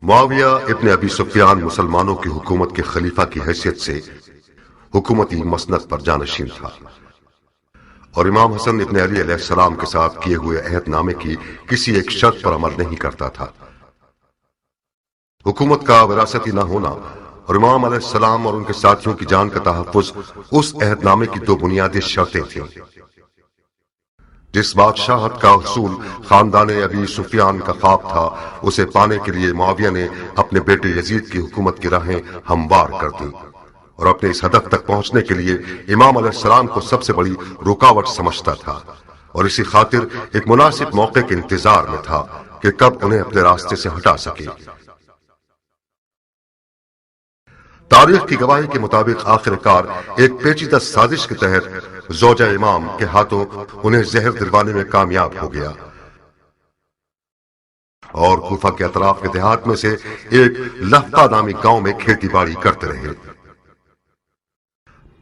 معاویہ ابن ابی سفیان مسلمانوں کی حکومت کے خلیفہ کی حیثیت سے حکومتی مسند پر جانشین تھا اور امام حسن ابن علی علیہ السلام کے ساتھ کیے ہوئے عہد نامے کی کسی ایک شرط پر عمل نہیں کرتا تھا۔ حکومت کا وراثتی نہ ہونا اور امام علیہ السلام اور ان کے ساتھیوں کی جان کا تحفظ اس عہد نامے کی دو بنیادی شرطیں تھیں۔ جس بادشاہت کا حصول خاندان ابی سفیان کا خواب تھا، اسے پانے کے لیے معاویہ نے اپنے بیٹے یزید کی حکومت کی راہیں ہموار کر دیں اور اپنے اس ہدف تک پہنچنے کے لیے امام علیہ السلام کو سب سے بڑی رکاوٹ سمجھتا تھا اور اسی خاطر ایک مناسب موقع کے انتظار میں تھا کہ کب انہیں اپنے راستے سے ہٹا سکے۔ تاریخ کی گواہی کے مطابق آخر کار ایک پیچیدہ سازش کے تحت زوجہ امام کے ہاتھوں انہیں زہر دلوانے میں کامیاب ہو گیا اور کوفہ کے اطراف کے دیہات میں سے ایک لفتہ نامی گاؤں میں کھیتی باڑی کرتے رہے۔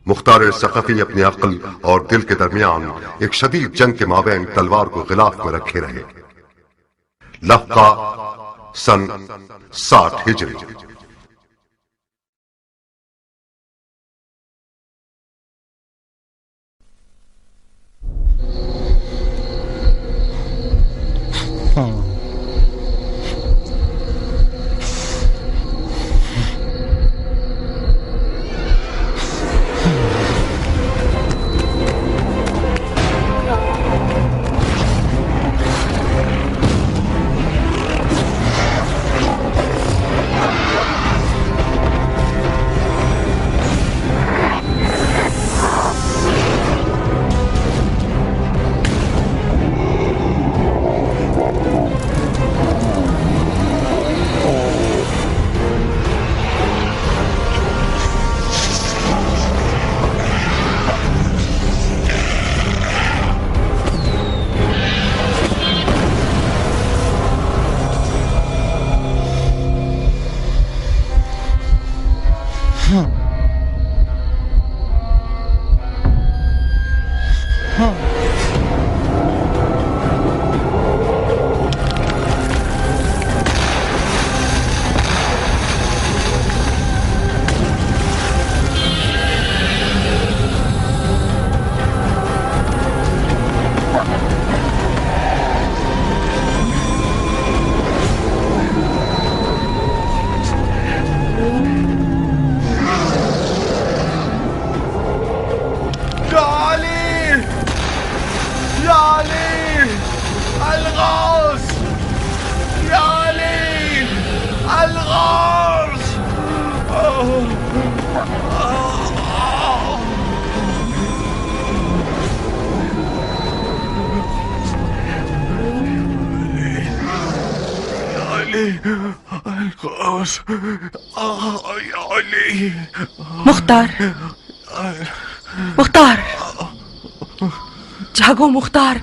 مختار ثقفی اپنی عقل اور دل کے درمیان ایک شدید جنگ کے مابین تلوار کو غلاف میں رکھے رہے۔ لفتہ سن 60 ہجری۔ مختار، مختار، جاگو مختار۔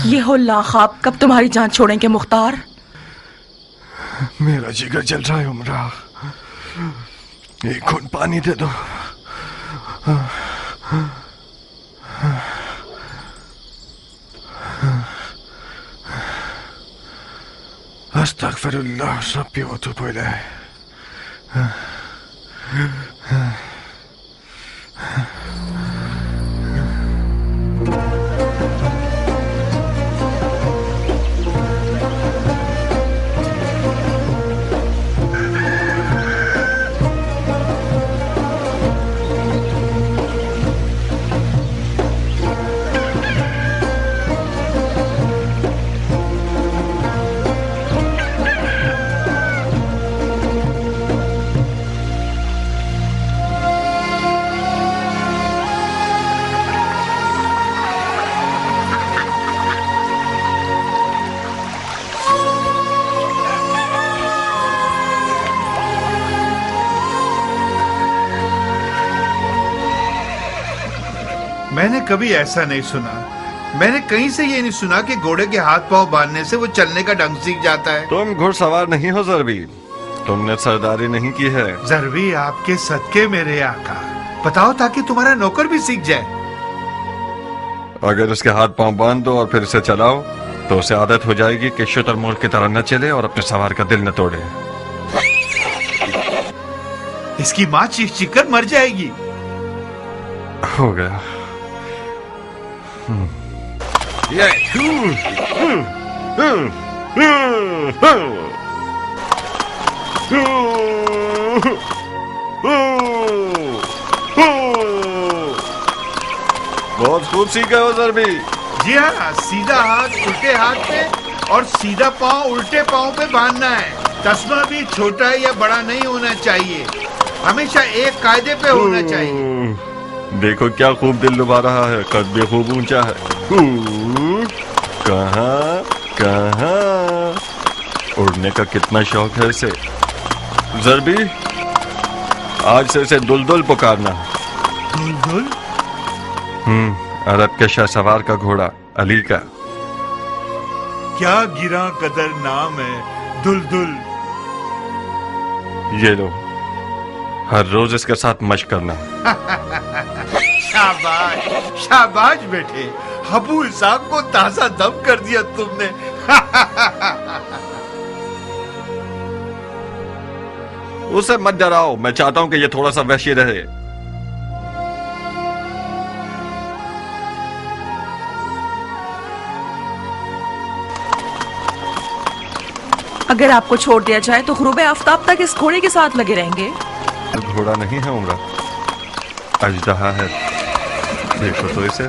یہ ہو لاخاب کب تمہاری جان چھوڑیں گے مختار؟ میرا جگر جل رہا ہے عمرہ، ایک گھونٹ پانی دے دو۔ استغفر اللہ ربی واتوب الیہ۔ میں نے کبھی ایسا نہیں سنا، میں نے کہیں سے یہ نہیں سنا کہ گھوڑے کے ہاتھ پاؤں باندھنے سے وہ چلنے کا ڈھنگ سیکھ جاتا ہے۔ تم گھڑ سوار نہیں ہو ضربی، تم نے سرداری نہیں کی ہے۔ ضربی آپ کے صدقے میرے آقا، بتاؤ تاکہ تمہارا نوکر بھی سیکھ جائے۔ اگر اس کے ہاتھ پاؤں باندھ دو اور پھر اسے چلاؤ تو اسے عادت ہو جائے گی کہ شتر مور کی طرح نہ چلے اور اپنے سوار کا دل نہ توڑے. اس کی ماں چیخ چیخ کر مر جائے گی. ہو گیا. بہت خوب سیکھا ہو ضربی. جی ہاں، سیدھا ہاتھ الٹے ہاتھ پہ اور سیدھا پاؤں الٹے پاؤں پہ باندھنا ہے. تسمہ بھی چھوٹا یا بڑا نہیں ہونا چاہیے، ہمیشہ ایک قاعدے پہ ہونا چاہیے. دیکھو کیا خوب دل لبھا رہا ہے، قد بھی خوب اونچا ہے. کہاں کہاں اڑنے کا کتنا شوق ہے اسے. ضربی آج سے اسے دلدل پکارنا. دلدل؟ عرب کے شاہ سوار کا گھوڑا علی کا. کیا گراں قدر نام ہے دلدل. یہ لو، ہر روز اس کے ساتھ مشق کرنا. شاباش شاباش بیٹے، ابو اسحاق کو تازہ دم کر دیا تم نے. اسے مت ڈراؤ، میں چاہتا ہوں کہ یہ تھوڑا سا وحشی رہے. اگر آپ کو چھوڑ دیا جائے تو غروب آفتاب تک اس گھوڑے کے ساتھ لگے رہیں گے. گھوڑا نہیں ہے عمرہ، اژدہا ہے. دیکھو تو اسے.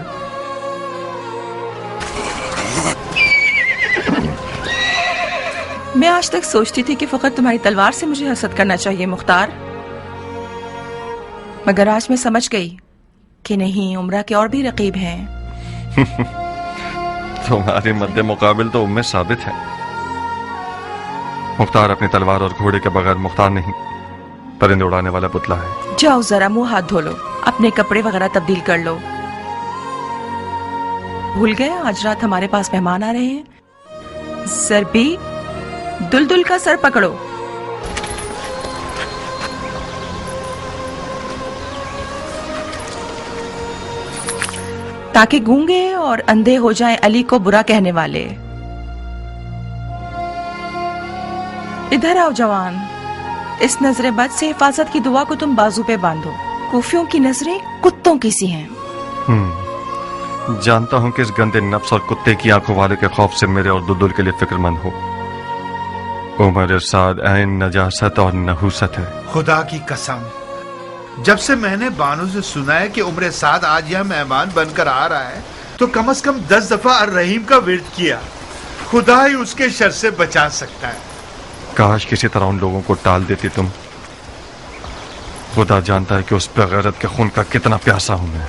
میں آج تک سوچتی تھی کہ فقط تمہاری تلوار سے مجھے حسد کرنا چاہیے مختار، مگر آج میں سمجھ گئی کہ نہیں، عمرہ کے اور بھی رقیب ہیں. تمہارے مد مقابل تو ام ثابت ہے. مختار اپنی تلوار اور گھوڑے کے بغیر مختار نہیں، پرندے اڑانے والا پتلا ہے. جاؤ ذرا منہ ہاتھ دھو لو، اپنے کپڑے وغیرہ تبدیل کر لو. بھول گئے آج رات ہمارے پاس مہمان آ رہے ہیں. ضربی، دلدل کا سر پکڑو. تاکہ گونگے اور اندھے ہو جائیں علی کو برا کہنے والے. ادھر آؤ جوان، اس نظر بد سے حفاظت کی دعا کو تم بازو پہ باندھو. کوفیوں کی نظریں کتوں کی سی ہیں. جانتا ہوں کہ اس گندے نفس اور کتے کی آنکھوں والے کے خوف سے میرے اور دلدل کے لیے فکر مند ہو. عمر سعد عین نجاست اور نحوست ہے. خدا کی قسم، جب سے میں نے بانو سے سنا ہے کہ عمر سعد آج یہاں مہمان بن کر آ رہا ہے تو کم از کم 10 دفعہ الرحیم کا ورد کیا. خدا ہی اس کے شر سے بچا سکتا ہے. کاش کسی طرح ان لوگوں کو ٹال دیتی تم. خدا جانتا ہے کہ اس بے غیرت کے خون کا کتنا پیاسا ہوں میں.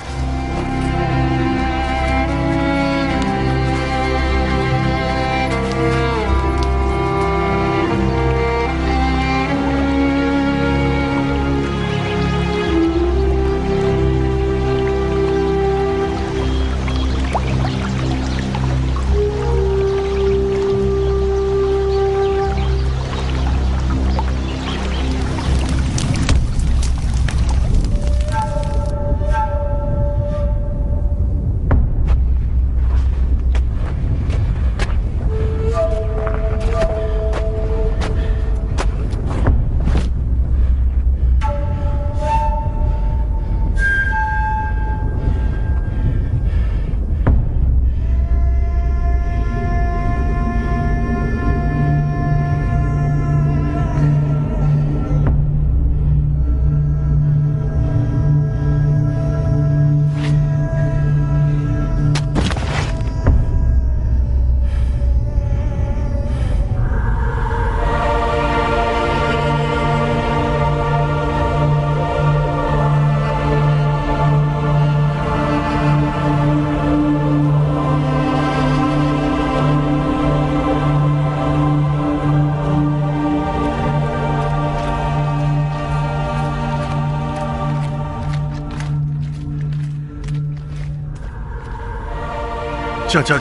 چاچا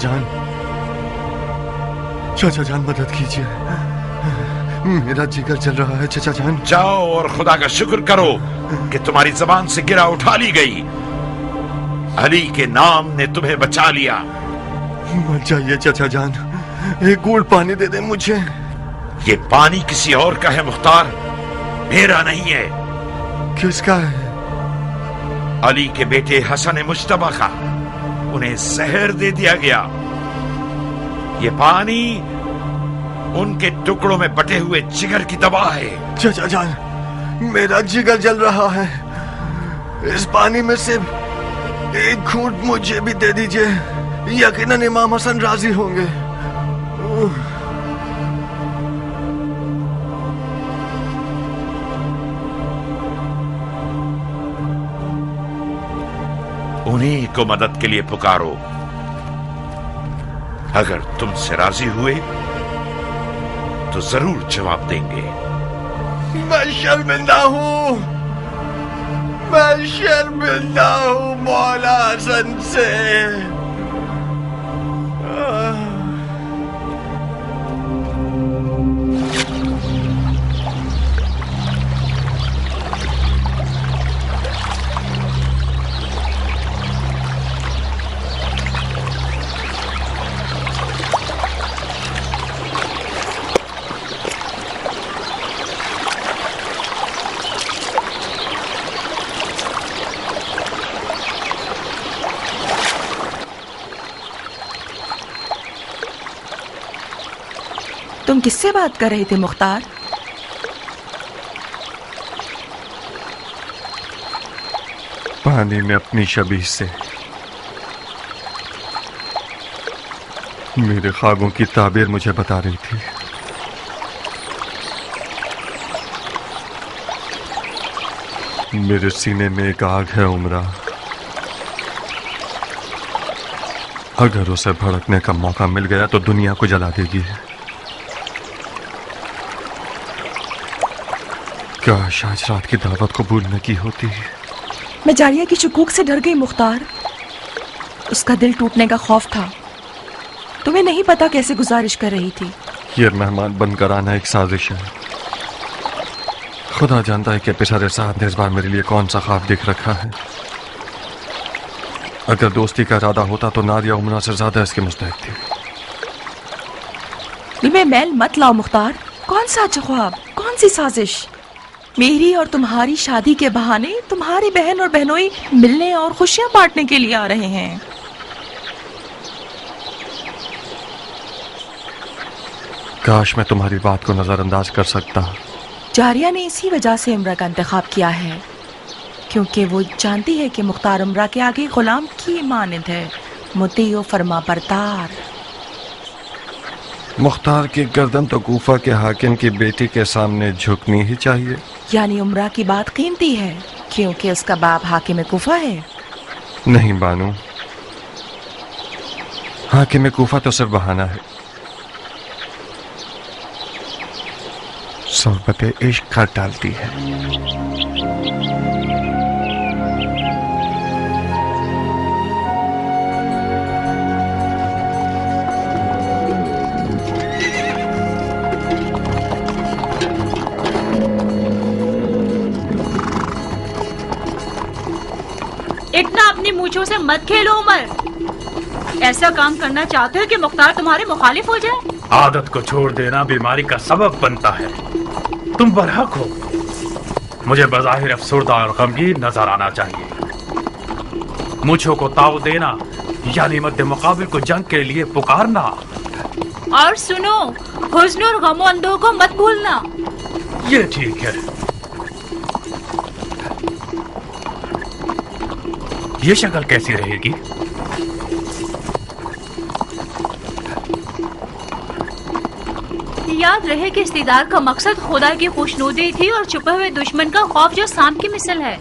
جان مدد کیجیے، میرا جگر چل رہا ہے. چاچا جان جاؤ اور خدا کا شکر کرو کہ تمہاری زبان سے گرہ اٹھا لی گئی. अली के नाम ने तुम्हें बचा लिया। मत जाइए चाचा जान, एक घूंट पानी दे दे मुझे। ये पानी किसी और का है मुख्तार, मेरा नहीं है। किसका है? अली के बेटे हसन मुश्तबा का। उन्हें जहर दे दिया गया। ये पानी उनके टुकड़ों में बटे हुए जिगर की दवा है। चाचा जान, मेरा जिगर जल रहा है, इस पानी में से एक घूंट मुझे भी दे दीजिए, यकीनन इमाम हसन राजी होंगे। उन्हीं को मदद के लिए पुकारो। अगर तुमसे राजी हुए तो जरूर जवाब देंगे। मैं शर्मिंदा हूँ, मैं शर्मिंदा हूँ मौला हसन से। तुम किससे बात कर रहे थे मुख्तार? पानी में अपनी शबीह से। मेरे ख्वाबों की ताबीर मुझे बता रही थी। मेरे सीने में एक आग है उमरा, अगर उसे भड़कने का मौका मिल गया तो दुनिया को जला देगी। काश आज रात की दावत को भूलने की होती। मैं जारिया की शुकूक से डर गई मुख्तार। उसका दिल टूटने का खौफ था। तुम्हें नहीं पता कैसे गुजारिश कर रही थी। ये मेहमान बनकर आना एक साजिश है। खुदा जानता है कि पिछले साथ ने इस बार मेरे लिए कौन सा ख्वाब देख रखा है। अगर दोस्ती का इरादा होता तो नादिया उमरा से ज्यादा इसके मुस्तहिक थी। दिल में मैल मत लाओ मुख्तार। कौन सा अच्छा ख्वाब, कौन सी साजिश? मेरी और तुम्हारी शादी के बहाने तुम्हारी बहन और बहनोई मिलने और खुशियां बांटने के लिए आ रहे हैं। काश मैं तुम्हारी बात को नजरअंदाज कर सकता। जारिया ने इसी वजह से उमरा का इंतखाब किया है, क्योंकि वो जानती है कि मुख्तार उमरा के आगे गुलाम की मानद है, मुती व फरमा बरदार। मुख्तार की गर्दन तो कूफा के हाकिम की बेटी के सामने झुकनी ही चाहिए। यानी उमरा की बात कीमती है क्योंकि उसका बाप हाकिम कूफा है। नहीं बानू, हाकिम कूफा तो सिर्फ बहाना है। सोहबत इश्क कर डालती है। इतना अपनी मूंछों से मत खेलो उमर। ऐसा काम करना चाहते हो कि मुख्तार तुम्हारे मुखालिफ हो जाए? आदत को छोड़ देना बीमारी का सबब बनता है। तुम बरहक हो। मुझे बज़ाहिर अफसरदा और गमगीन नजर आना चाहिए। मूंछों को ताव देना यानी मद्दे मुकाबिल को जंग के लिए पुकारना। और सुनो, हुस्न और गमो अंदों को मत भूलना। ये ठीक है। ये शक्ल कैसी रहेगी? याद रहे कि इस्तिदार का मकसद खुदा की खुशनुदी थी और छुपे हुए दुश्मन का खौफ जो सांप की मिसल है।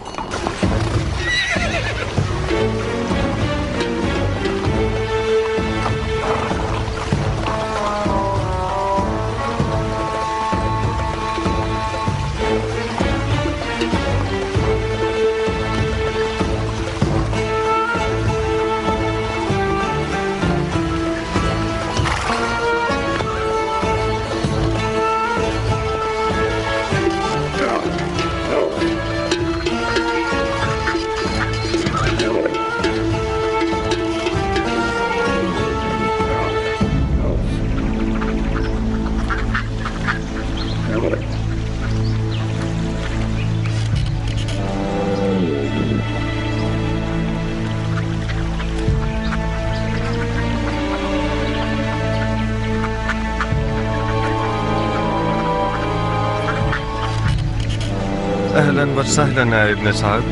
اهلا وسهلا يا ابن سعد.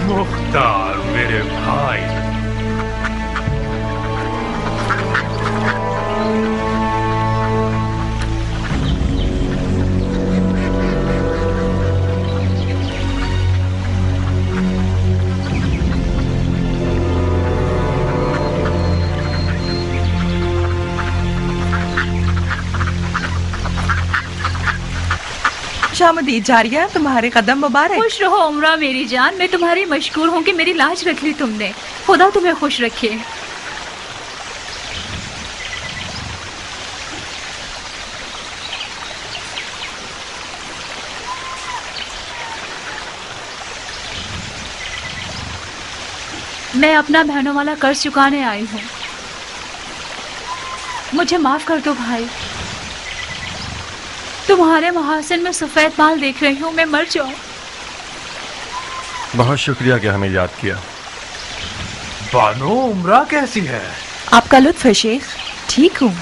मुख्तार मेरे भाई. खुशामदीद जारिया, तुम्हारे कदम मुबारक. खुश रहो उमरा मेरी जान. मैं तुम्हारी मशकूर हूँ कि मेरी लाज रख ली तुमने. खुदा तुम्हें खुश रखे. मैं अपना बहनों वाला कर्ज चुकाने आई हूँ. मुझे माफ कर दो भाई. तुम्हारे महासन में सफेद बाल देख रही हूँ, मैं मर जाऊं. बहुत शुक्रिया कि हमें याद किया. बानो, उमरा कैसी है? आपका लुत्फ है शेख. ठीक हूँ.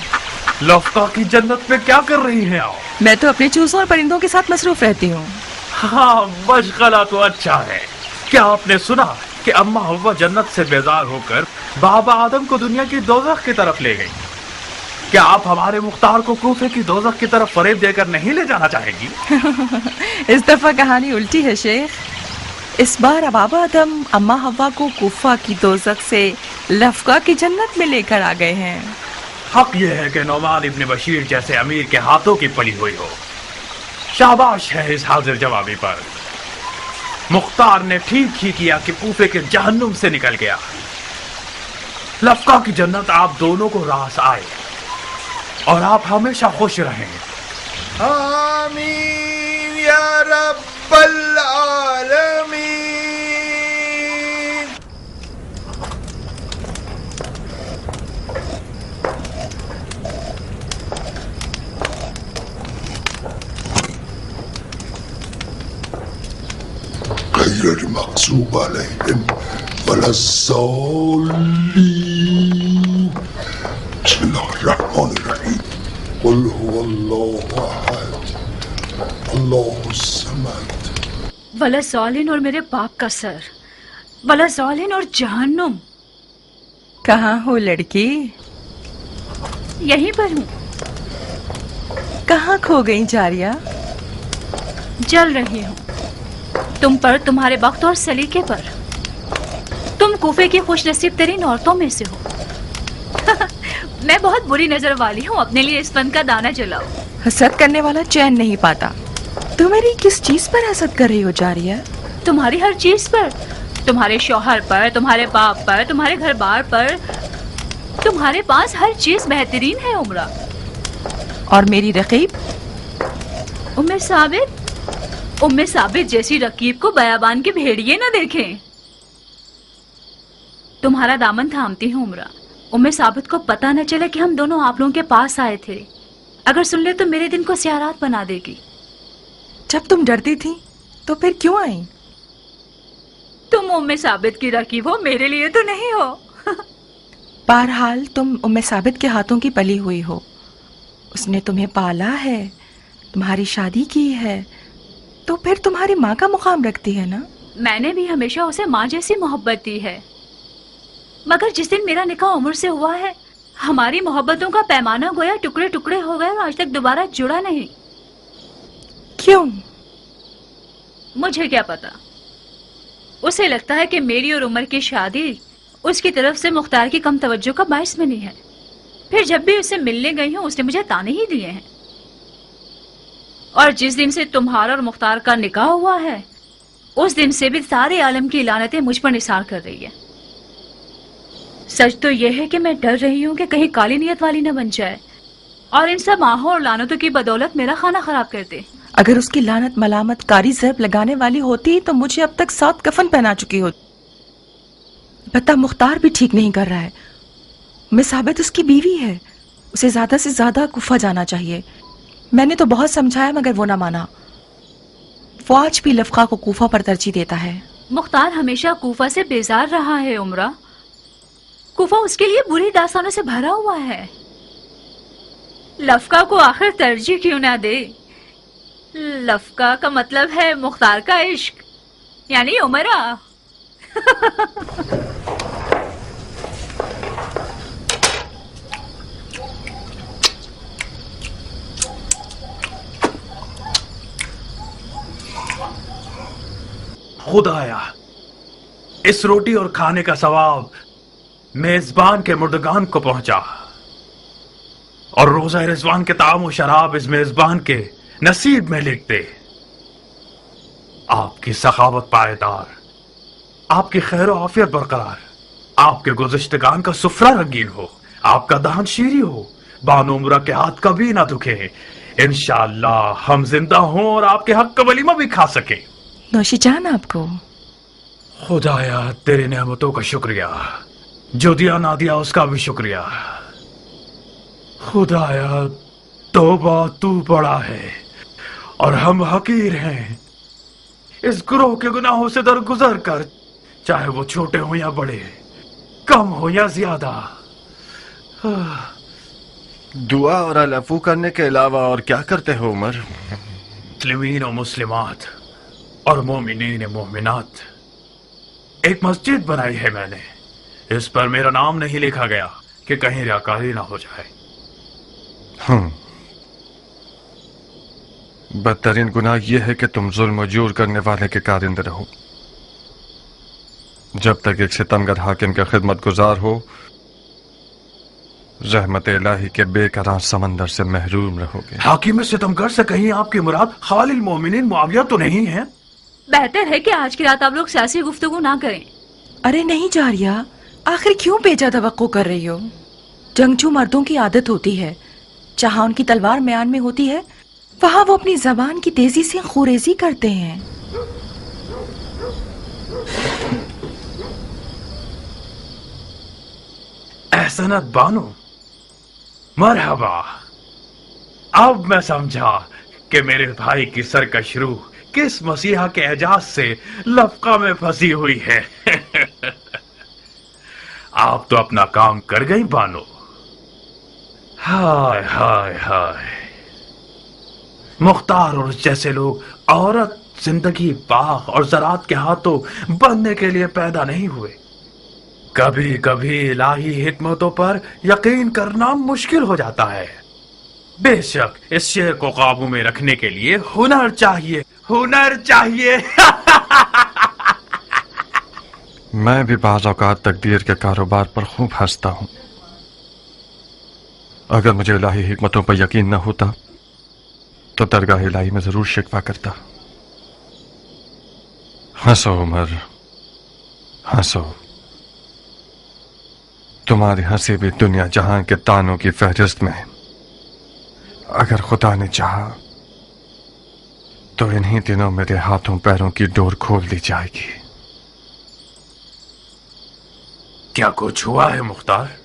लफ्का की जन्नत में क्या कर रही हैं आप? मैं तो अपने चूसों और परिंदों के साथ मसरूफ रहती हूँ. हाँ, मशगला तो अच्छा है. क्या आपने सुना कि अम्मा हव्वा जन्नत से बेजार होकर बाबा आदम को दुनिया की दोज़ख की तरफ ले गई? क्या आप हमारे मुख्तार को कूफे की दोज़ख की तरफ फरेब देकर नहीं ले जाना चाहेगी? इस दफा कहानी उल्टी है शेख. इस बार बाबा आदम अम्मा हव्वा को कूफा की दोज़ख से लफ्का की जन्नत में लेकर आ गए हैं. हक ये है कि नौमान इब्न बशीर जैसे अमीर के हाथों की पली हुई हो. शाबाश है इस हाजिर जवाबी पर. मुख्तार ने ठीक ही किया कि कूफे के जहन्नुम से निकल गया. लफ्का की जन्नत आप दोनों को रास आए और आप हमेशा खुश रहें. आमीन या रब्बल आलमीन. غير المغضوب عليهم ولا الضالين. بسم الله الرحمن الرحيم. قل هو الله احد الله الصمد. वला ज़ालिन और मेरे बाप का सर. वला ज़ालिन और जहन्नुम. कहाँ हो लड़की? यहीं पर हूँ. कहाँ खो गई जारिया? जल रही हूँ तुम पर, तुम्हारे वक्त और सलीके पर. तुम कूफे की खुश नसीब तरीन औरतों में से हो. मैं बहुत बुरी नजर वाली हूँ. अपने लिए इस फन का दाना जलाओ. हसद करने वाला चैन नहीं पाता. तुम मेरी किस चीज पर हसद कर रही हो जारिया? तुम्हारी हर चीज पर. तुम्हारे शौहर पर, तुम्हारे बाप पर, तुम्हारे घर बार पर. तुम्हारे पास हर चीज बेहतरीन है उमरा. और मेरी रकीब? उम्मे साबित जैसी रकीब को बयाबान के भेड़िए न देखें. तुम्हारा दामन थामती हूँ उमरा. उम्मे साबित को पता न चले कि हम दोनों आप लोगों के पास आए थे. अगर सुन ले तो मेरे दिन को सियारात बना देगी. जब तुम डरती थी तो फिर क्यों आई? तुम उम्मे साबित की रकीब हो, मेरे लिए तो नहीं हो. बहरहाल तुम उम्मे साबित के हाथों की पली हुई हो. उसने तुम्हें पाला है, तुम्हारी शादी की है, तो फिर तुम्हारी माँ का मुकाम रखती है ना? मैंने भी हमेशा उसे माँ जैसी मोहब्बत दी है. मगर जिस दिन मेरा निकाह उम्र से हुआ है, हमारी मोहब्बतों का पैमाना गोया टुकड़े टुकड़े हो गए और आज तक दोबारा जुड़ा नहीं. क्यों? मुझे क्या पता. उसे लगता है कि मेरी और उमर की शादी उसकी तरफ से मुख्तार की कम तवज्जो का बाइस बनी है. फिर जब भी उससे मिलने गई हूँ उसने मुझे ताने ही दिए हैं. और जिस दिन से तुम्हारा और मुख्तार का निकाह हुआ है, उस दिन से भी सारे आलम की लानतें मुझ पर निसार कर रही है. सच तो यह है कि मैं डर रही हूँ कि कहीं काली नियत वाली न बन जाए और इन सब आहों और लानतों की बदौलत मेरा खाना खराब कर दे. अगर उसकी लानत मलामत कारी ज़रब लगाने वाली होती तो मुझे अब तक 7 कफन पहना चुकी होती. पता मुख्तार भी ठीक नहीं कर रहा है. मैं साबित उसकी बीवी है. उसे ज्यादा से ज्यादा कुफा जाना चाहिए. मैंने तो बहुत समझाया मगर वो ना माना. वो आज भी लफ्का को कूफा पर तरजीह देता है. मुख्तार हमेशा कूफा से बेजार रहा है उमरा. कूफा उसके लिए बुरी दास्तानों से भरा हुआ है. लफ्का को आखिर तरजीह क्यों ना दे? लफका का मतलब है मुख्तार का इश्क, यानी उमरा। खुदाया, इस रोटी और खाने का सवाब मेजबान के मुर्दगान को पहुंचा और रोजा रिजवान के ताम शराब इस मेजबान के नसीब में लिख दे। आपकी सखावत पायदार, आपकी खैर आफियत बरकरार, आपके गुज़िश्तगान का सुफरा रंगीन हो, आपका दान शीरी हो, बानो उमरा के हाथ कभी ना दुखे। इंशाअल्लाह हम जिंदा हों और आपके हक का वलीमा भी खा सके। नौशी जान आपको। खुदाया, तेरी नेमतों का शुक्रिया, जो दिया ना दिया उसका भी शुक्रिया। खुदाया, तौबा तू बड़ा है और हम हकीर हैं। इस गुरोह के गुनाहों से दरगुजर कर, चाहे वो छोटे हो या बड़े, कम हो या ज्यादा। दुआ और अलफू करने के अलावा और क्या करते हो उमर? मुस्लिमीन और मुस्लिमात और मोमिनीन मोमिनात, एक मस्जिद बनाई है मैंने। इस पर मेरा नाम नहीं लिखा गया कि कहीं रियाकारी ना हो जाए। बदतरीन गुनाह यह है कि तुम जुल्म और जूर करने वाले के कारिंदे रहो। जब तक एक सितमगर हाकिम का खिदमत गुजार हो, रहमत इलाही के बेकरार समंदर से महरूम रहोगे। हाकिम सितमगर से कहीं आपकी मुराद खालिल मोमिनीन मुआविया तो नहीं है? बेहतर है कि आज की रात आप लोग सियासी गुफ्तगू ना करें। अरे नहीं जारिया, आखिर क्यों बेजा तवक्को कर रही हो? जंगजू मर्दों की आदत होती है, जहाँ उनकी तलवार म्यान में होती है वहाँ वो अपनी जबान की तेजी से खुरेजी करते हैं। एहसनत बानो, मरहबा। अब मैं समझा कि मेरे भाई की सरकश रूह किस मसीहा के एजाज से लफका में फंसी हुई है। आप तो अपना काम कर गई बानो। हाय हाय हाय, मुख्तार और जैसे लोग औरत जिंदगी बाग और ज़रात के हाथों बनने के लिए पैदा नहीं हुए। कभी कभी इलाही हिकमतों पर यकीन करना मुश्किल हो जाता है। बेशक इस शेर को काबू में रखने के लिए हुनर चाहिए, हुनर चाहिए। मैं भी बाज़ औक़ात तकदीर के कारोबार पर खूब हंसता हूँ। अगर मुझे इलाही हिकमतों पर यकीन न होता तो दरगाह इलाही में जरूर शिकवा करता। हंसो उमर, हंसो। तुम्हारी हंसी भी दुनिया जहां के तानों की फहरिस्त में, अगर खुदा ने चाहा तो इन्हीं दिनों मेरे हाथों पैरों की डोर खोल दी जाएगी। क्या कुछ हुआ है मुख्तार?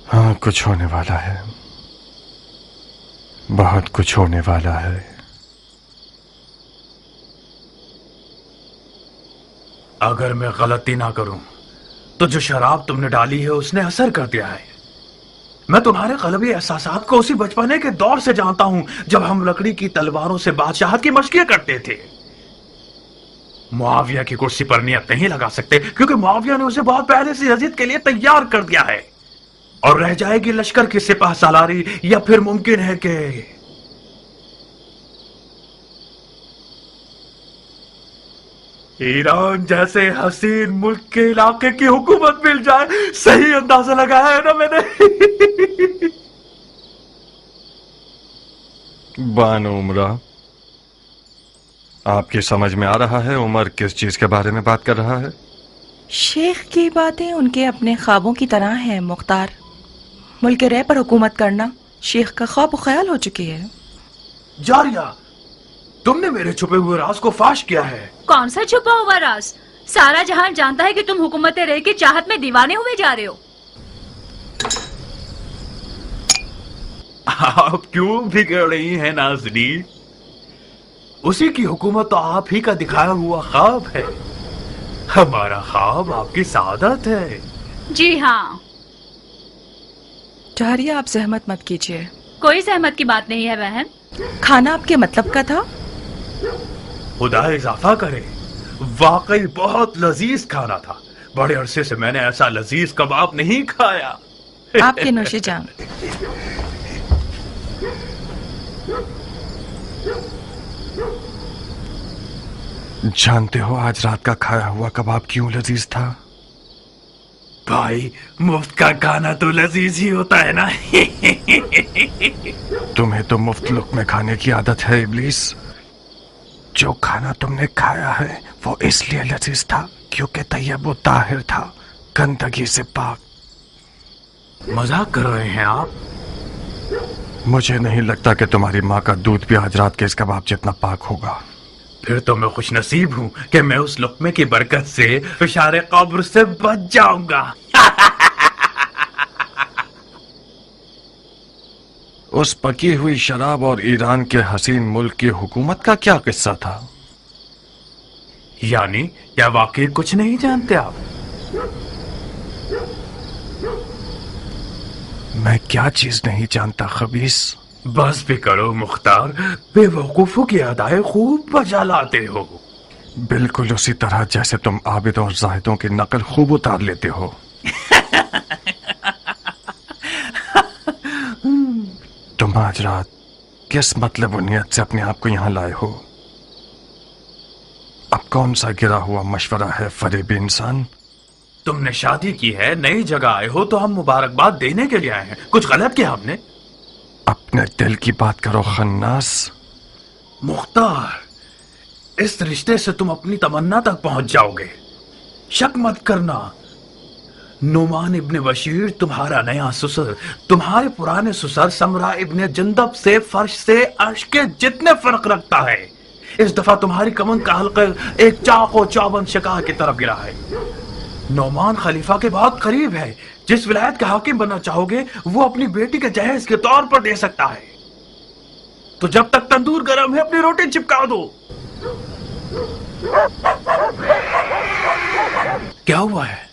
हाँ, कुछ होने वाला है, बहुत कुछ होने वाला है। अगर मैं गलती ना करूं तो जो शराब तुमने डाली है उसने असर कर दिया है। मैं तुम्हारे क़ल्बी एहसासात को उसी बचपने के दौर से जानता हूं जब हम लकड़ी की तलवारों से बादशाहत की मशक़ें करते थे। मुआविया की कुर्सी पर नियत नहीं लगा सकते क्योंकि मुआविया ने उसे बहुत पहले से यजीद के लिए तैयार कर दिया है, और रह जाएगी लश्कर की सिपाह सालारी, या फिर मुमकिन है कि ईरान जैसे हसीन मुल्क के इलाके की हुकूमत मिल जाए। सही अंदाजा लगाया है ना मैंने? बानो उमरा, आपकी समझ में आ रहा है उमर किस चीज के बारे में बात कर रहा है? शेख की बातें उनके अपने ख्वाबों की तरह हैं मुख्तार। मुल्क रे पर हुकूमत करना शेख का ख्वाब ख्याल हो चुकी है। जारिया, तुमने मेरे छुपे हुए राज को फाश किया है। कौन सा छुपा हुआ राज? सारा जहां जानता है कि तुम हुकूमत रह की चाहत में दीवाने हुए जा रहे हो। आप क्यों बिगड़ रही हैं नाज़नी? उसी की हुकूमत तो आप ही का दिखाया हुआ ख्वाब है। हमारा ख्वाब आपकी सादत है। जी हाँ। जारिया, आप जहमत मत कीजिए, कोई सहमत की बात नहीं है बहन। खाना आपके मतलब का था? खुदा इजाफा करे, वाकई बहुत लजीज खाना था। बड़े अरसे से मैंने ऐसा लजीज कबाब नहीं खाया। आपके नौशे जान। जानते हो आज रात का खाया हुआ कबाब क्यों लजीज था? भाई, मुफ्त का खाना तो लजीज ही होता है ना। तुम्हें तो मुफ्त लुक़्मे खाने की आदत है इब्लीस। जो खाना तुमने खाया है वो इसलिए लजीज था क्योंकि तैयब व ताहिर था, गंदगी से पाक। मजाक कर रहे हैं आप? मुझे नहीं लगता कि तुम्हारी माँ का दूध भी आज रात के इस कबाब जितना पाक होगा। फिर तो मैं खुश नसीब हूँ कि मैं उस लुक़्मे की बरकत से इशारे कब्र से बच जाऊंगा। उस पकी हुई शराब और ईरान के हसीन मुल्क की हुकूमत का क्या किस्सा था? यानी क्या वाकई कुछ नहीं जानते आप? मैं क्या चीज नहीं जानता खबीस? बस भी करो मुख्तार, बेवकूफों की अदाएं खूब बजा लाते हो। बिल्कुल उसी तरह जैसे तुम आबिदों और जाहिदों की नकल खूब उतार लेते हो। तुम आज रात किस मतलब और नियत से अपने आप को यहाँ लाए हो? अब कौन सा गिरा हुआ मशवरा है फरेबी इंसान? तुमने शादी की है, नई जगह आए हो तो हम मुबारकबाद देने के लिए आए हैं। कुछ गलत किया हमने? अपने दिल की बात करो खन्नास। मुख्तार, इस रिश्ते से तुम अपनी तमन्ना तक पहुंच जाओगे। शक मत करना, नुमान इब्ने बशीर तुम्हारा नया ससुर तुम्हारे पुराने ससुर समरा इब्ने जंदब से फर्श से अर्श के जितने फर्क रखता है। इस दफा तुम्हारी कमन का हल्का एक चाको चौबंद शिकार की तरफ गिरा है। नौमान खलीफा के बहुत करीब है। जिस विलायत का हाकिम बनना चाहोगे वो अपनी बेटी के जहेज के तौर पर दे सकता है। तो जब तक तंदूर गर्म है अपनी रोटी चिपका दो। क्या हुआ है?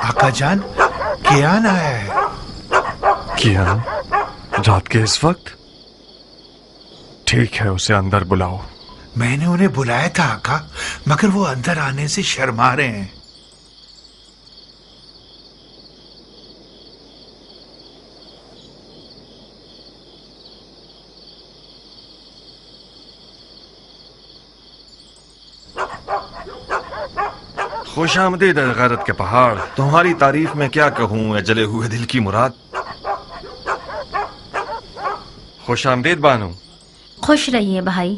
आका जान, कियान आया है। कियान? रात के इस वक्त? ठीक है, उसे अंदर बुलाओ। मैंने उन्हें बुलाया था आका, मगर वो अंदर आने से शर्मा रहे हैं। खुश आमदीद गैरत के पहाड़। तुम्हारी तारीफ में क्या कहूँ, जले हुए दिल की मुराद। खुश आमदीद बानू। खुश रहिए भाई।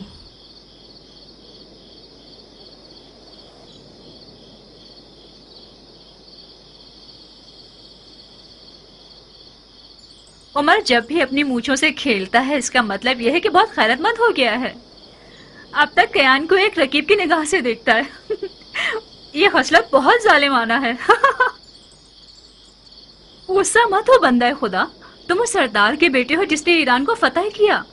उमर जब भी अपनी मूंछों से खेलता है इसका मतलब यह है कि बहुत खैरतमंद हो गया है। अब तक कयान को एक रकीब की निगाह से देखता है। ये हौसला बहुत जालिमाना है। गुस्सा मत हो बंदा खुदा, तुम उस सरदार के बेटे हो जिसने ईरान को फतह किया।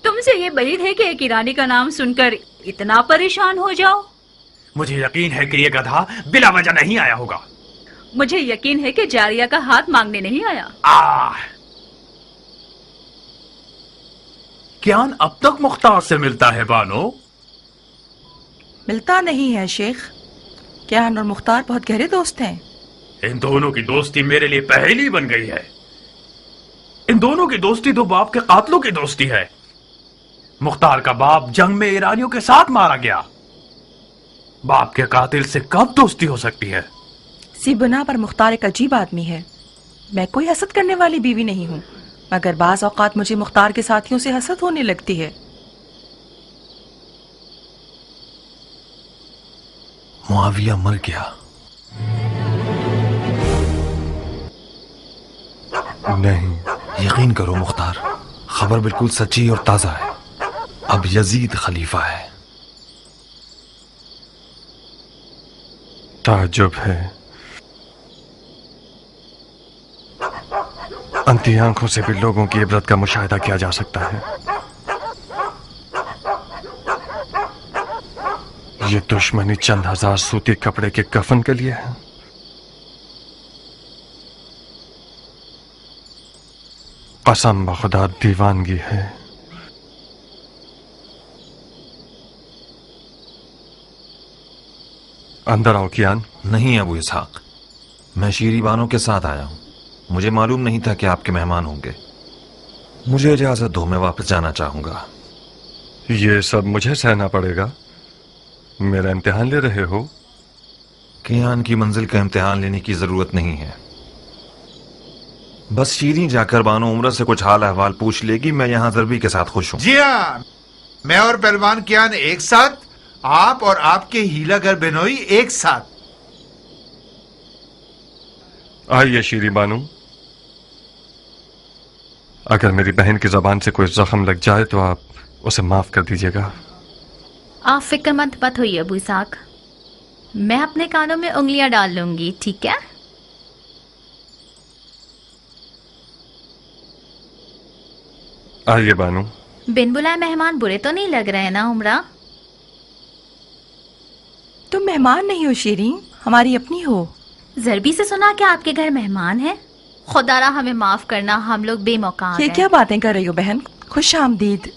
तुमसे ये बईद है कि एक ईरानी का नाम सुनकर इतना परेशान हो जाओ। मुझे यकीन है कि ये गधा बिला वजह नहीं आया होगा। मुझे यकीन है कि जारिया का हाथ मांगने नहीं आया। कियान अब तक मुख्तार से मिलता है बानो? मिलता नहीं है शेख। कियान और मुख्तार बहुत गहरे दोस्त हैं। इन दोनों की दोस्ती मेरे लिए पहेली बन गई है। इन दोनों की दोस्ती दो बाप के कातलों की दोस्ती है। मुख्तार का बाप जंग में ईरानियों के साथ मारा गया। बाप के कातिल से कब दोस्ती हो सकती है? सी बुना पर मुख्तार एक अजीब आदमी है। मैं कोई हसद करने वाली बीवी नहीं हूँ, मगर बाज औकात मुझे मुख्तार के साथियों से हसद होने लगती है। मुआविया मर गया। नहीं, यकीन करो मुख्तार, खबर बिल्कुल सच्ची और ताजा है। अब यजीद खलीफा है। ताज्जुब है। अंधी आंखों से भी लोगों की इबरत का मुशाहिदा किया जा सकता है। ये दुश्मनी चंद हजार सूती कपड़े के कफन के लिए है। कसम बखुदा दीवानगी है। अंदर आओ कियान। नहीं अबू इसहाक, मैं शीरी बानो के साथ आया हूं। मुझे मालूम नहीं था कि आपके मेहमान होंगे। मुझे इजाजत दो, मैं वापस जाना चाहूंगा। ये सब मुझे सहना पड़ेगा? मेरा इम्तिहान ले रहे हो? कियान की मंजिल का इम्तिहान लेने की जरूरत नहीं है। बस शीरी जाकर बानो उम्र से कुछ हाल अहवाल पूछ लेगी। मैं यहाँ जरबी के साथ खुश हूँ। जी हाँ, मैं और पहलवान कियान एक साथ, आप और आपके हीलागर बेनोई एक साथ। आइए शीरी बानू, अगर मेरी बहन की जबान से कोई जख्म लग जाए तो आप उसे माफ कर दीजिएगा। आप फिक्रमंद मत होइए अबू इसहाक, मैं अपने कानों में उंगलियां डाल लूंगी, ठीक है? आइए बानू। बिन बुलाए मेहमान बुरे तो नहीं लग रहे हैं ना उमरा? तुम मेहमान नहीं हो शीरी, हमारी अपनी हो। जरबी से सुना कि आपके घर मेहमान है। खुदारा हमें माफ करना, हम लोग बेमौका आ ये गए। क्या बातें कर रही हो बहन? खुश आमदीद।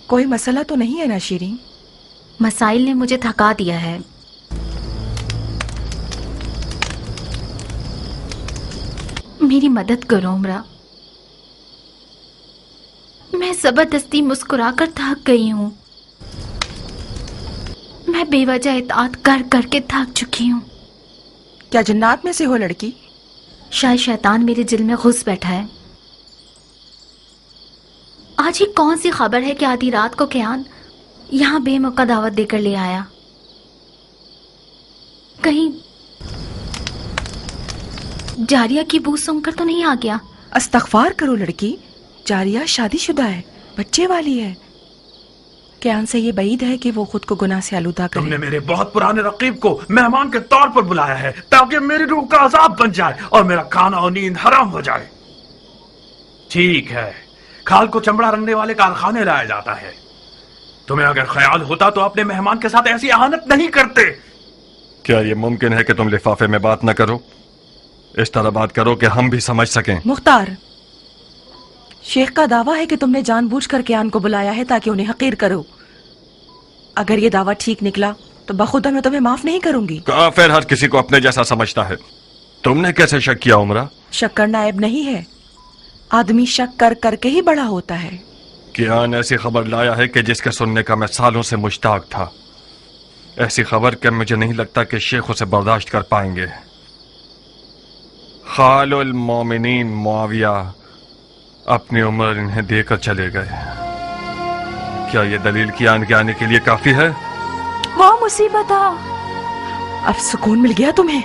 कोई मसला तो नहीं है ना शीरी? मसाइल ने मुझे थका दिया है। मेरी मदद करो उमरा, मैं जबरदस्ती मुस्कुराकर थक गई हूँ। मैं बेवजह इताअत कर करके थक चुकी हूँ। क्या जन्नात में से हो लड़की? शायद शैतान मेरे दिल में घुस बैठा है। आज ही कौन सी खबर है कि आधी रात को कियान यहाँ बेमौका दावत देकर ले आया? कहीं जारिया की बू सुनकर तो नहीं आ गया? अस्तगफार करो लड़की, जारिया शादीशुदा है, बच्चे वाली है। कियान से ये बईद है कि वो खुद को गुनाह से आलूदा करे। तुमने मेरे बहुत पुराने रकीब को मेहमान के तौर पर बुलाया है ताकि मेरी रूह का अजाब बन जाए और मेरा खाना और नींद हराम हो जाए। ठीक है, खाल को चमड़ा रंगने वाले कारखाने लाया जाता है। तुम्हें अगर ख्याल होता तो अपने मेहमान के साथ ऐसी अहानत नहीं करते। क्या ये मुमकिन है कि तुम लिफाफे में बात न करो? इस तरह बात करो कि हम भी समझ सकें। मुख्तार, शेख का दावा है कि तुमने जानबूझकर कियान को बुलाया है ताकि उन्हें हकीर करो। अगर ये दावा ठीक निकला तो बखुदा मैं तुम्हें माफ नहीं करूंगी। काफिर हर किसी को अपने जैसा समझता है। तुमने कैसे शक किया उमरा? शक करना ऐब नहीं है, आदमी शक कर करके ही बड़ा होता है। कियान ऐसी खबर लाया है कि जिसके सुनने का मैं सालों से मुश्ताक था। ऐसी खबर कि मुझे नहीं लगता कि शेख उसे बर्दाश्त कर पाएंगे। खालुल मोमिनीन मुआविया अपनी उम्र इन्हें देकर चले गए। क्या ये दलील कियान के आने के लिए काफी है? वाह मुसीबत! अब सुकून मिल गया तुम्हें।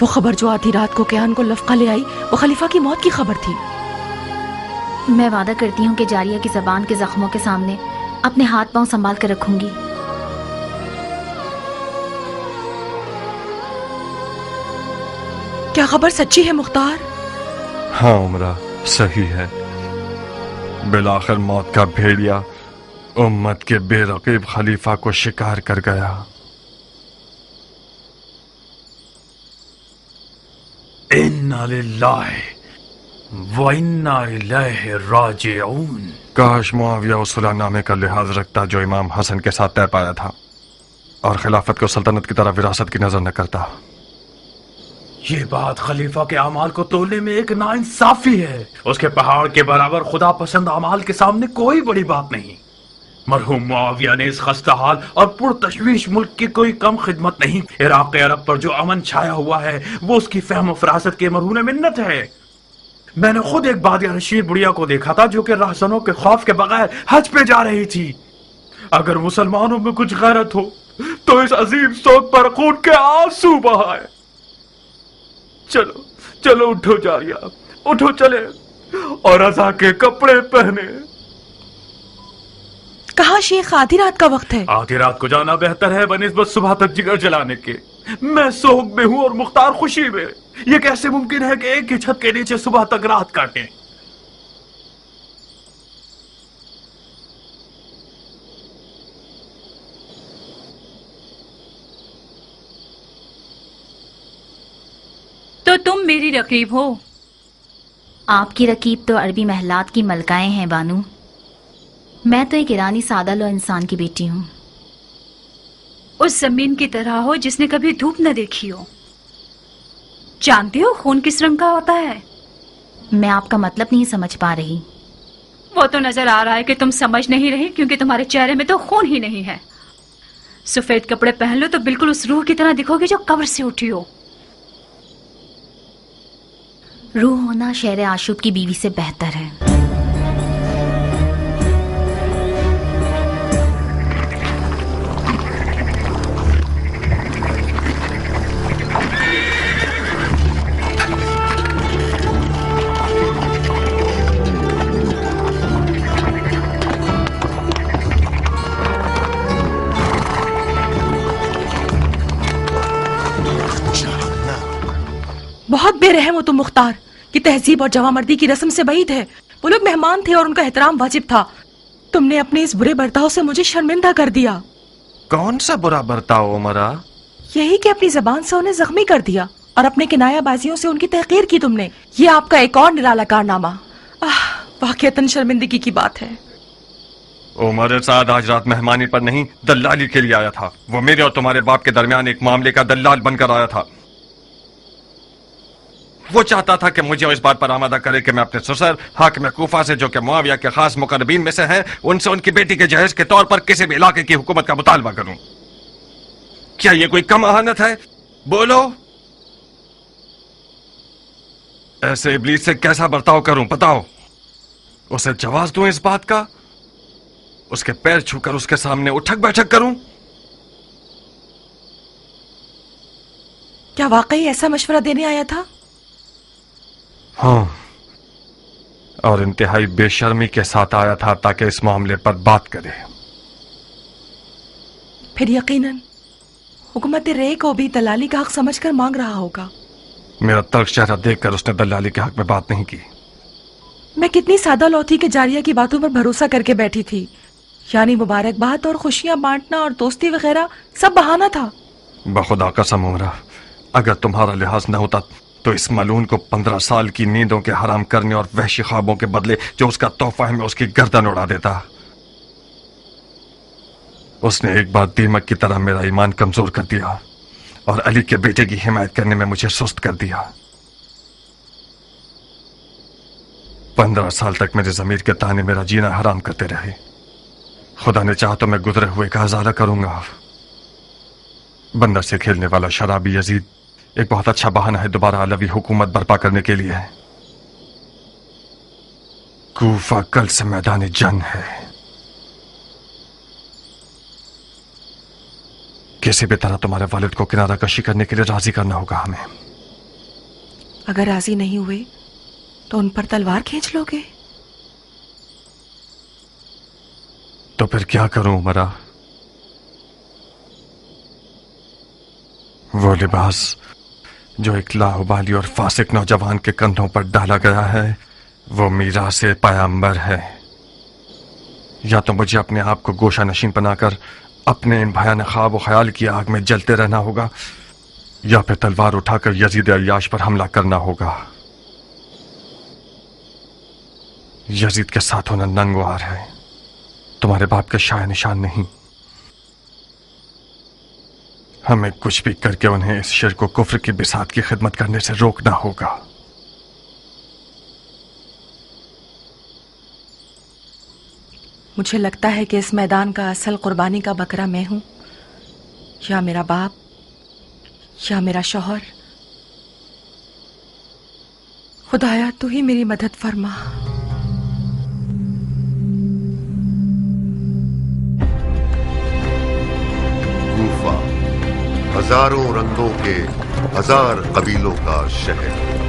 वो खबर जो आधी रात को कियान को लफका ले आई, वो खलीफा की मौत की खबर थी। मैं वादा करती हूँ कि जारिया की जबान के जख्मों के सामने अपने हाथ पांव संभाल कर रखूंगी। क्या खबर सच्ची है मुख्तार? हाँ उमरा, सही है। बिलाखिर मौत का भेड़िया उम्मत के बेरकीब खलीफा को शिकार कर गया। इन्ना लिल्लाहि व इन्ना इलैहि राजिऊन। काश मुआविया उस सुलहनामे का लिहाज रखता जो इमाम हसन के साथ तय पाया था और खिलाफत को सल्तनत की तरह विरासत की नजर न करता। ये बात खलीफा के अमाल को तोलने में एक नाइंसाफी है। उसके पहाड़ के बराबर खुदा पसंद अमाल के सामने कोई बड़ी बात नहीं। मरहूम मुआविया ने इस खस्ता हाल और पुरतशवीश मुल्क की कोई कम खिदमत नहीं। इराक़ अरब पर जो अमन छाया हुआ है वो उसकी फहम फरासत के मरहून मिन्नत है। मैंने खुद एक बादिया रशीद बुढ़िया को देखा था जो कि रहसनों के खौफ के बगैर हज पे जा रही थी। अगर मुसलमानों में कुछ गैरत हो तो इस अजीम शौक पर खून के आंसू बहाए। चलो चलो उठो जारिया, उठो चले और रज़ा के कपड़े पहने। कहा शेख, आधी रात का वक्त है। आधी रात को जाना बेहतर है बनिस्बत सुबह तक जिगर जलाने के। मैं सोग में हूँ और मुख्तार खुशी में। ये कैसे मुमकिन है कि एक ही छत के नीचे सुबह तक रात काटें? तो तुम मेरी रकीब हो? आपकी रकीब तो अरबी महलात की मलकाएं हैं बानू। मैं तो एक ईरानी सादा लो इंसान की बेटी हूँ। उस जमीन की तरह हो जिसने कभी धूप न देखी हो। जानती हो खून किस रंग का होता है? मैं आपका मतलब नहीं समझ पा रही। वो तो नजर आ रहा है कि तुम समझ नहीं रही, क्योंकि तुम्हारे चेहरे में तो खून ही नहीं है। सफेद कपड़े पहन लो तो बिल्कुल उस रूह की तरह दिखोगी जो कब्र से उठी हो। रूह होना शेर आशूब की बीवी से बेहतर है। बहुत बेरहम हो तुम मुख्तार, कि तहजीब और जवामर्दी की रस्म से بعید है। वो लोग मेहमान थे और उनका एहतराम वाजिब था। तुमने अपने इस बुरे बर्ताव से मुझे शर्मिंदा कर दिया। कौन सा बुरा बर्ताव उमरा? यही कि अपनी जबान से उन्हें जख्मी कर दिया और अपने किनायाबाजियों से उनकी तहकीर की तुमने। ये आपका एक और निराला कारनामा। वाकईतन शर्मिंदगी की बात है। उमर साद आज रात मेहमानी पर नहीं, दल्लाली के लिए आया था। वो मेरे और तुम्हारे बाप के दरमियान एक मामले का दल्लाल बनकर आया था। वो चाहता था कि मुझे इस बात पर आमादा करे कि मैं अपने ससुर हाकिम कूफा से, जो कि मुआविया के खास मुकर्रबीन में से हैं, उनसे उनकी बेटी के जहेज के तौर पर किसी भी इलाके की हुकूमत का मुतालबा करूं। क्या ये कोई कम अहानत है? बोलो, ऐसे इब्लीस से कैसा बर्ताव करूं? बताओ। उसे जवाब दूं इस बात का? उसके पैर छूकर उसके सामने उठक बैठक करूं? क्या वाकई ऐसा मशवरा देने आया था? हाँ, और इंतहाई बेशर्मी के साथ आया था ताकि इस मामले पर बात करे। फिर यकीनन हुकूमत रे को भी दलाली का हक समझकर मांग रहा होगा। मेरा तल्ख चेहरा देखकर उसने दलाली के हक में बात नहीं की। मैं कितनी सादा लौथी के जारिया की बातों पर भरोसा करके बैठी थी। यानी मुबारकबाद और खुशियां बांटना और दोस्ती वगैरह सब बहाना था। बखुदा कसम उमरा, अगर तुम्हारा लिहाज न होता तो इस मलून को 15 साल की नींदों के हराम करने और वहशी ख्वाबों के बदले जो उसका तोहफा है मैं उसकी गर्दन उड़ा देता। उसने एक बार दीमक की तरह मेरा ईमान कमजोर कर दिया और अली के बेटे की हिमायत करने में मुझे सुस्त कर दिया। 15 साल तक मेरे ज़मीर के ताने मेरा जीना हराम करते रहे। खुदा ने चाहा तो मैं गुजरे हुए का हज़ारा करूंगा। बंदर से खेलने वाला शराबी यजीद एक बहुत अच्छा बहाना है दोबारा अलवी हुकूमत बर्पा करने के लिए। कूफा कल से मैदान जंग है। किसी भी तरह तुम्हारे वालिद को किनारा कशी करने के लिए राजी करना होगा हमें। अगर राजी नहीं हुए तो उन पर तलवार खींच लोगे? तो फिर क्या करूं उमरा? वो लिबास जो एक लाहुबाली और फासिक नौजवान के कंधों पर डाला गया है वो मीरास पैगंबर है। या तो मुझे अपने आप को गोशा नशीन बनाकर अपने इन भयानक ख्वाब और ख्याल की आग में जलते रहना होगा, या फिर तलवार उठाकर यजीद अय्याश पर हमला करना होगा। यजीद के साथ होना नंगवार है, तुम्हारे बाप के शाय निशान नहीं। हमें कुछ भी करके उन्हें इस शिर्क व कुफ्र की बिसात की खिदमत करने से रोकना होगा। मुझे लगता है कि इस मैदान का असल कुर्बानी का बकरा मैं हूं, या मेरा बाप, या मेरा शौहर। खुदाया तू ही मेरी मदद फरमा। कूफा हजारों रंगों के हजार कबीलों का शहर।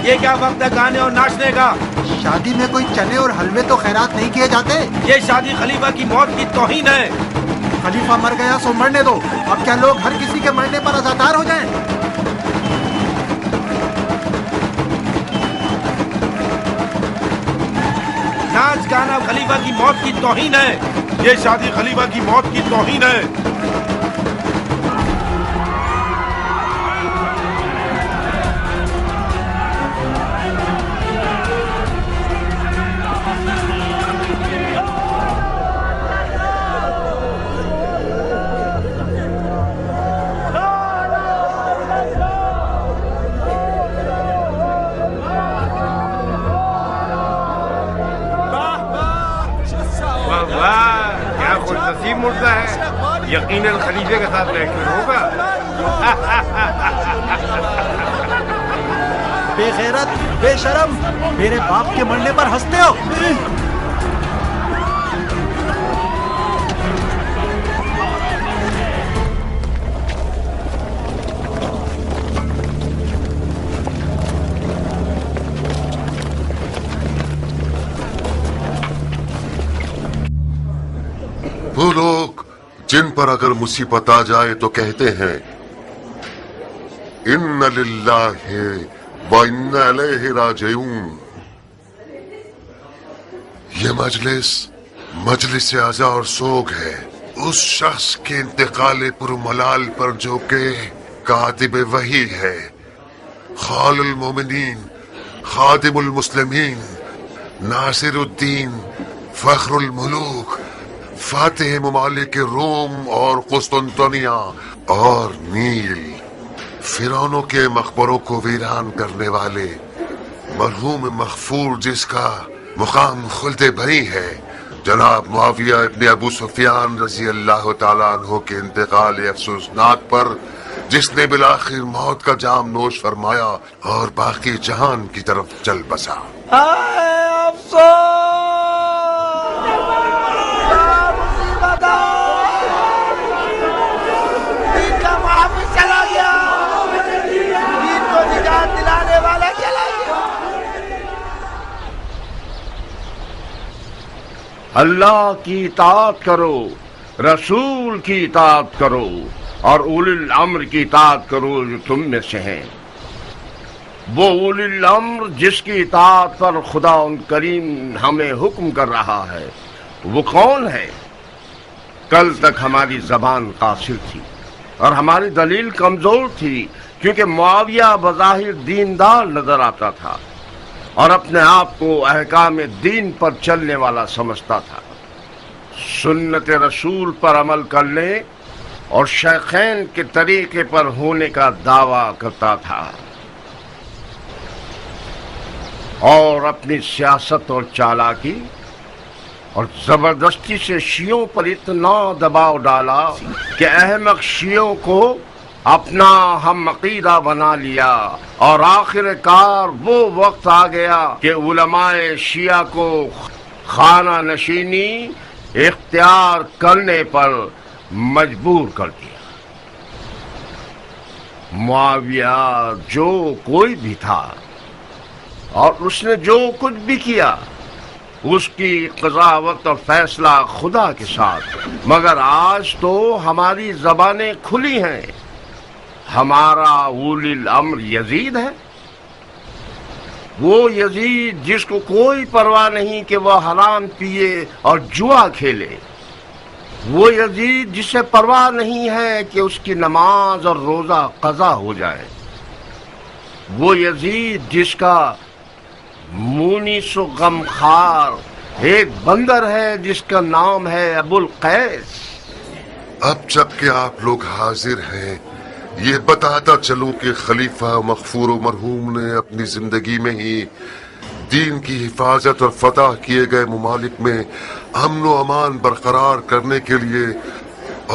یہ کیا وقت ہے گانے اور ناچنے کا؟ شادی میں کوئی چنے اور حلوے تو خیرات نہیں کیے جاتے. یہ شادی خلیفہ کی موت کی توہین ہے. خلیفہ مر گیا سو مرنے دو. اب کیا لوگ ہر کسی کے مرنے پر عزادار ہو جائیں؟ ناچ گانا خلیفہ کی موت کی توہین ہے. یہ شادی خلیفہ کی موت کی توہین ہے. کیا خوش نصیب مردہ ہے. یقیناً خلیفے کے ساتھ ریکٹر ہوگا. بے غیرت، بے شرم، میرے باپ کے مرنے پر ہنستے ہو. وہ لوگ جن پر اگر مصیبت آ جائے تو کہتے ہیں ان للہ و انا الیہ راجعون. یہ مجلس عزا اور سوگ ہے اس شخص کے انتقال پرملال پر جو کہ کاتب وحی ہے، خال المومنین، خادم المسلمین، ناصر الدین، فخر الملوک، فاتح ممالک روم اور قسطنطنیہ اور نیل، فرعونوں کے مقبروں کو ویران کرنے والے مرحوم مغفور جس کا مقام خلد بری ہے، جناب معاویہ ابن ابو سفیان رضی اللہ تعالیٰ عنہ کے انتقال افسوسناک پر جس نے بالآخر موت کا جام نوش فرمایا اور باقی جہان کی طرف چل بسا. اللہ کی اطاعت کرو، رسول کی اطاعت کرو اور اولی الامر کی اطاعت کرو جو تم میں سے ہیں. وہ اولی الامر جس کی اطاعت پر خدا ان کریم ہمیں حکم کر رہا ہے وہ کون ہے؟ کل تک ہماری زبان قاصر تھی اور ہماری دلیل کمزور تھی کیونکہ معاویہ بظاہر دیندار نظر آتا تھا اور اپنے آپ کو احکام دین پر چلنے والا سمجھتا تھا، سنت رسول پر عمل کرنے اور شیخین کے طریقے پر ہونے کا دعویٰ کرتا تھا، اور اپنی سیاست اور چالاکی اور زبردستی سے شیعوں پر اتنا دباؤ ڈالا کہ احمق شیعوں کو اپنا ہم عقیدہ بنا لیا، اور آخر کار وہ وقت آ گیا کہ علماء شیعہ کو خانہ نشینی اختیار کرنے پر مجبور کر دیا. معاویہ جو کوئی بھی تھا اور اس نے جو کچھ بھی کیا اس کی قضاوت اور فیصلہ خدا کے ساتھ، مگر آج تو ہماری زبانیں کھلی ہیں. ہمارا اولی الامر یزید ہے، وہ یزید جس کو کوئی پرواہ نہیں کہ وہ حرام پیے اور جوا کھیلے، وہ یزید جسے پرواہ نہیں ہے کہ اس کی نماز اور روزہ قضا ہو جائے، وہ یزید جس کا مونس و غمخوار ایک بندر ہے جس کا نام ہے ابو القیس. اب جب کہ آپ لوگ حاضر ہیں یہ بتاتا چلوں کہ خلیفہ مغفور و مرحوم نے اپنی زندگی میں ہی دین کی حفاظت اور فتح کیے گئے ممالک میں امن و امان برقرار کرنے کے لیے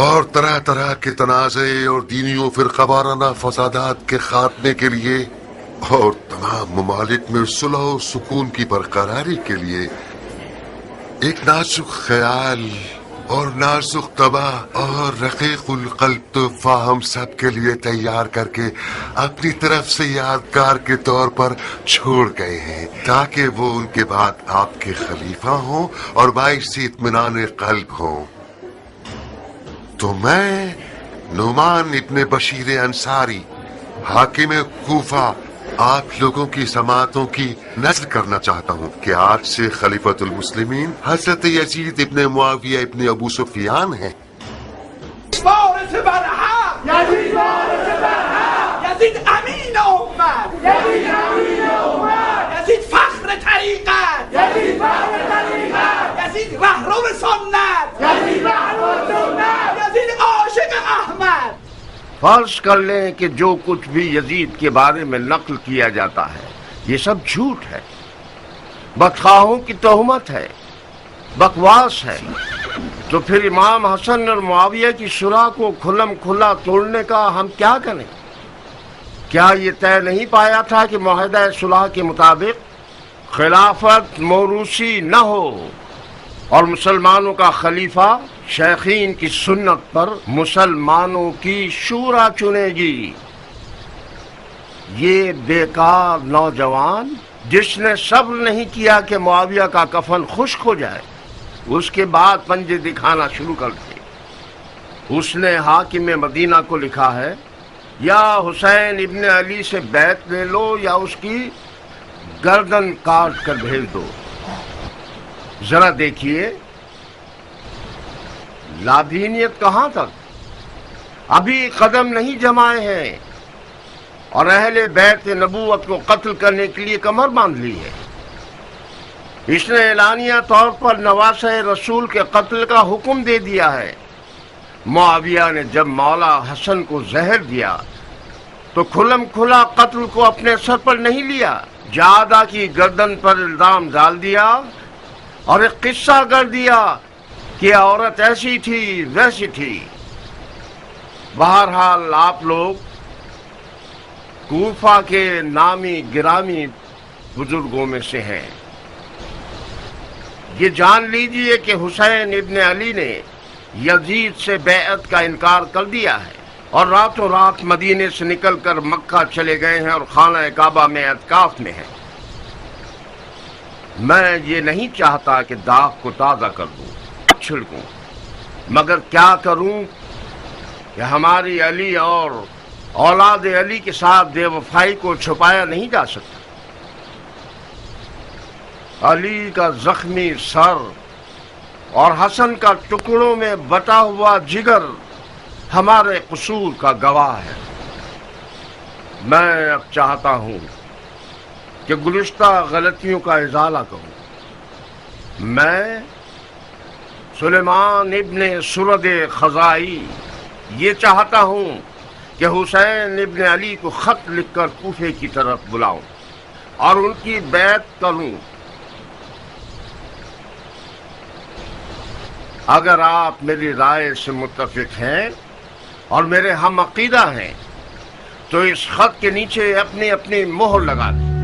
اور طرح طرح کے تنازع اور دینی و فرقہ وارانہ فسادات کے خاتمے کے لیے اور تمام ممالک میں صلح و سکون کی برقراری کے لیے ایک نازک خیال اور نازک طبع اور رقیق القلب تحفہ ہم سب کے لیے تیار کر کے اپنی طرف سے یادگار کے طور پر چھوڑ گئے ہیں، تاکہ وہ ان کے بعد آپ کے خلیفہ ہوں اور باعث اطمینان قلب ہوں۔ تو میں نعمان ابن بشیر انصاری، حاکم کوفہ، آپ لوگوں کی سماعتوں کی نظر کرنا چاہتا ہوں کہ آج سے خلیفۃ المسلمین حضرت یزید ابن معاویہ ابن ابو سفیان ہیں۔ وارث برحق، یزید وارث برحق، یزید امین امت، یزید امین امت، یزید فخر طریقت، یزید فخر طریقت، یزید رهرو سنت، یزید رهرو سنت، یزید عاشق احمد۔ فرض کر لیں کہ جو کچھ بھی یزید کے بارے میں نقل کیا جاتا ہے یہ سب جھوٹ ہے، بدخواہوں کی تہمت ہے، بکواس ہے، تو پھر امام حسن اور معاویہ کی صلح کو کھلم کھلا توڑنے کا ہم کیا کریں؟ کیا یہ طے نہیں پایا تھا کہ معاہدہ صلح کے مطابق خلافت موروثی نہ ہو اور مسلمانوں کا خلیفہ شیخین کی سنت پر مسلمانوں کی شورا چنے گی؟ یہ بیکار نوجوان جس نے صبر نہیں کیا کہ معاویہ کا کفن خشک ہو جائے، اس کے بعد پنجے دکھانا شروع کر دیے۔ اس نے حاکم مدینہ کو لکھا ہے، یا حسین ابن علی سے بیعت لے لو یا اس کی گردن کاٹ کر بھیج دو۔ ذرا دیکھیے لادینیت کہاں تک، ابھی قدم نہیں جمائے ہیں اور اہل بیت نبوت کو قتل کرنے کے لیے کمر باندھ لی ہے۔ اس نے اعلانیہ طور پر نواسہ رسول کے قتل کا حکم دے دیا ہے۔ معاویہ نے جب مولا حسن کو زہر دیا تو کھلم کھلا قتل کو اپنے سر پر نہیں لیا، جادہ کی گردن پر الزام ڈال دیا اور ایک قصہ کر دیا کہ عورت ایسی تھی ویسی تھی۔ بہرحال آپ لوگ کوفہ کے نامی گرامی بزرگوں میں سے ہیں، یہ جان لیجئے کہ حسین ابن علی نے یزید سے بیعت کا انکار کر دیا ہے اور راتوں رات مدینے سے نکل کر مکہ چلے گئے ہیں اور خانہ کعبہ میں اعتکاف میں ہیں۔ میں یہ نہیں چاہتا کہ داغ کو تازہ کر دوں، چھڑکوں، مگر کیا کروں کہ ہماری علی اور اولاد علی کے ساتھ بے وفائی کو چھپایا نہیں جا سکتا۔ علی کا زخمی سر اور حسن کا ٹکڑوں میں بٹا ہوا جگر ہمارے قصور کا گواہ ہے۔ میں اب چاہتا ہوں کہ گزشتہ غلطیوں کا ازالہ کروں۔ میں سلیمان ابن سرد خزائی یہ چاہتا ہوں کہ حسین ابن علی کو خط لکھ کر کوفے کی طرف بلاؤں اور ان کی بیعت کروں۔ اگر آپ میری رائے سے متفق ہیں اور میرے ہم عقیدہ ہیں تو اس خط کے نیچے اپنی اپنی مہر لگا دیں۔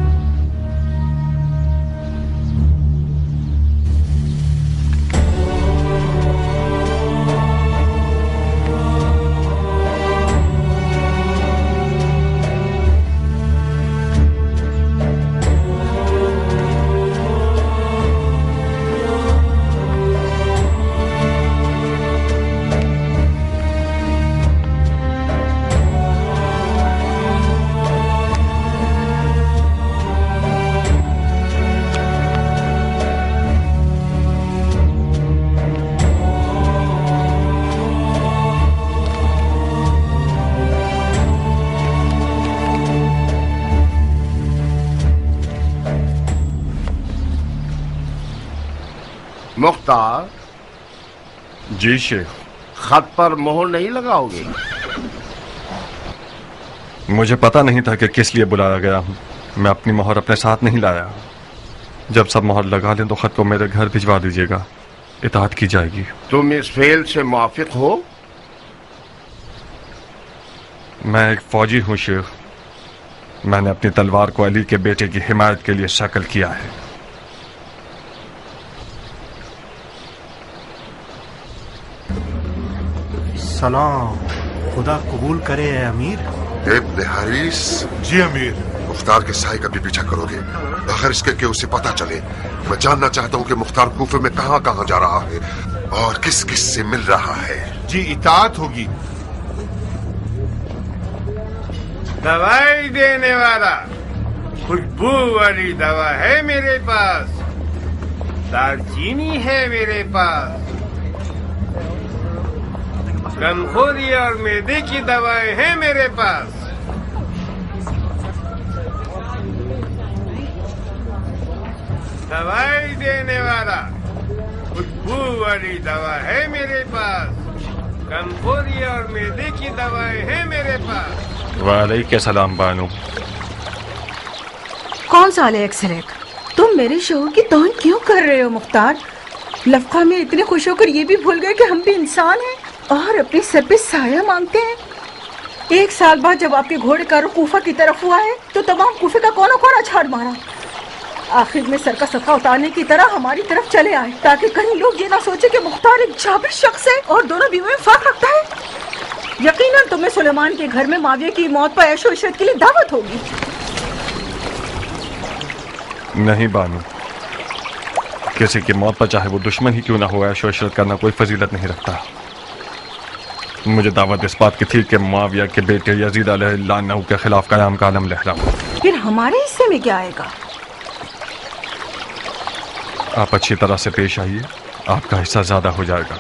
مختار جی شیخ، خط پر مہر نہیں لگاؤ گے؟ مجھے پتا نہیں تھا کہ کس لیے بلایا گیا ہوں، میں اپنی مہر اپنے ساتھ نہیں لایا۔ جب سب مہر لگا لیں تو خط کو میرے گھر بھجوا دیجیے گا، اطاعت کی جائے گی۔ تم اس فعل سے موافق ہو؟ میں ایک فوجی ہوں شیخ، میں نے اپنی تلوار کو علی کے بیٹے کی حمایت کے لیے شکل کیا ہے۔ सलाम खुदा कबूल करे है अमीर। इब्न हरीस, जी अमीर। मुख्तार के साए का भी पीछा करोगे बगैर इसके कि उसे पता चले। मैं जानना चाहता हूँ कि मुख्तार कूफे में कहाँ कहाँ जा रहा है और किस किस से मिल रहा है। जी इताअत होगी। दवाई देने वाला खुशबू वाली दवा है मेरे पास, दालचीनी है मेरे पास, गमखोरी और मैदे की दवाएं हैं मेरे पास। दवाई देने वाला खुशबू वाली दवा है मेरे पास, गमखोरी और मैदे की दवाएं हैं मेरे पास। वालेकुम सलाम बानू। कौन सा अलेक्स? तुम मेरे शोहर की तौहीन क्यों कर रहे हो मुख्तार? लफ्का में इतने खुश होकर ये भी भूल गए कि हम भी इंसान हैं और अपने सर पे साया मांगते हैं। 1 साल बाद जब आपके घोड़े का रुख कूफा की तरफ हुआ है तो तमाम कूफे का कोना कोना छाड़ मारा। आखिर में सर का सफा उतारने की तरह हमारी तरफ चले आए ताकि कहीं लोग ये ना सोचे कि मुख्तार एक जाबिर शख्स है और दोनों बीवियों में फर्क रखता है। यकीनन तुम्हें सुलेमान के घर में माविया की मौत पर ऐशो इशरत के लिए दावत होगी। नहीं बानू, किसी की मौत पर चाहे वो दुश्मन ही क्यों ना हो, ऐशो इशरत करना कोई फजीलत नहीं रखता। मुझे दावत इस बात की थी कि मुआविया के बेटे यजीद अलैहिस्सलाम के खिलाफ कयाम का आलम लहराऊं। फिर हमारे हिस्से में क्या आएगा? आप अच्छी तरह से पेश आइए, आपका हिस्सा ज्यादा हो जाएगा।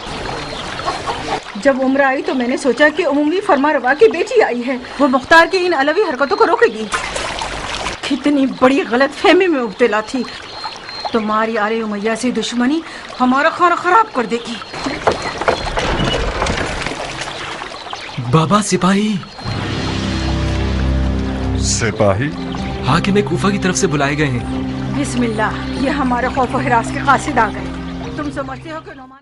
जब उम्र आई तो मैंने सोचा कि उम्मी फरमारवा की बेटी आई है, वो मुख्तार की इन अलवी हरकतों को रोकेगी। कितनी बड़ी गलत फहमी में मुब्तला थी। तुम्हारी आले उमैया से दुश्मनी हमारा खाना खराब कर देगी। बाबा सिपाही। सिपाही? हाकिम कूफा की तरफ से बुलाए गए हैं। बिस्मिल्लाह, ये हमारे खौफ व हिरास के कासिद आ गए। तुम समझते हो कि नौमान